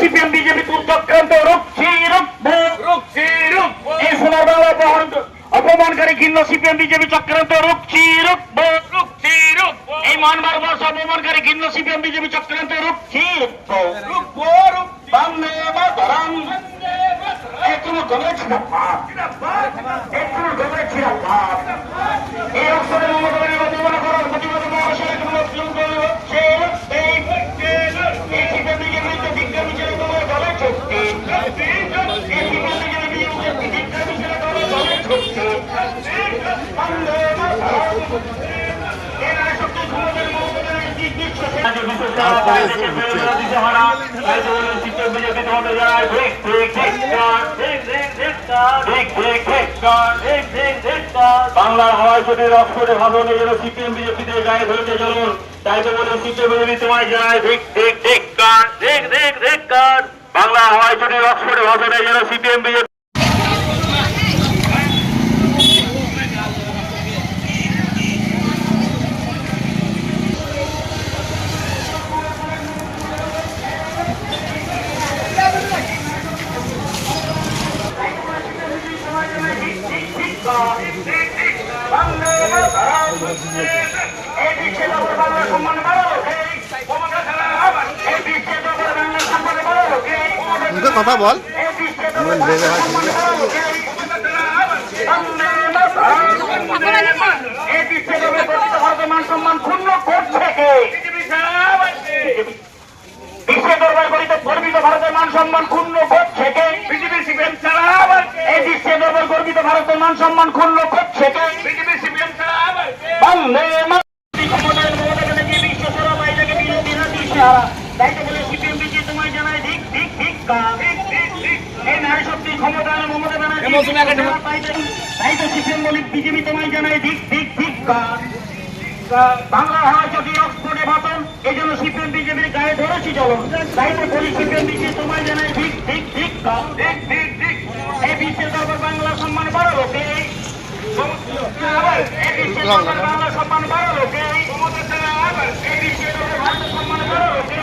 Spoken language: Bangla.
সিপিএম বিজেপি চক্রান্ত রুখছি রুখবো। এই সোনার বাংলা অপমানকারী ঘৃণ্য সিপিএম বিজেপি চক্রান্ত রুখছি রুখবো। এই মানবার বর্ষ অপমানকারী ঘৃণ্য সিপিএম বিজেপি চক্রান্ত রুখছি রুখবো। বাংলা মাতরম একটু গলে ছিলাম একটু গলে ছিলাম এই অবসরে মমতা অপমান করার প্রতিবাদে মহাশয় হচ্ছে এই সিপিএম বিজেপির বিজ্ঞান বিজেপি তোমার গলে চলছে বাংলার হাওয়ায় ছুটির অক্ষরে ভাষণে যেন সিপিএম বিজেপিতে গায়ে ধরতে চলুন, তাই তো বলে সিপিএম বিজেপি তোমায় জানায় বাংলার হাওয়ায় ছুটির অক্ষরে ভাষণে যেন সিপিএম বিজেপি কথা বল ভারতের মান সম্মান ক্ষুণ্ণ করছে কে? বিশ্বে দরবার করিতে গর্বিত ভারতের মান সম্মান ক্ষুণ্ণ করছে কে? বিজেপি সিপিএম ছাড়া এই বিশ্বে দরবার গর্বিত ভারতের মান সম্মান ক্ষুণ্ণ করছে কে? বিজেপি সিপিএম ছাড়া বাংলা ক্ষমতায় মমতা ব্যানার্জি বিশ্ব সেরা বাইরেকে বিরোধীরা দিশেহারা, তাই তো বলে সিপিএম বিজেপি তোমায় জানায় এই নারী শক্তি ক্ষমতায় মমতা ব্যানার্জি তাই তো সিপিএম বলি বিজেপি তোমায় জানায় বাংলা হয় যদি অক্সফোর্ডে ভাষণ এই জন্য সিপিএম বিজেপির গায়ে ধরেছি চলন, তাই তো বলি সিপিএম বিজেপি তোমায় জানায় এই বিশ্বের দরবার বাংলা সম্মান বাড়ালো কে? এই বিশ্বের দরবার বাংলা সম্মান বাড়ালো কে? এই বিশ্বের দরবার ভারতের সম্মান বাড়ালো কে?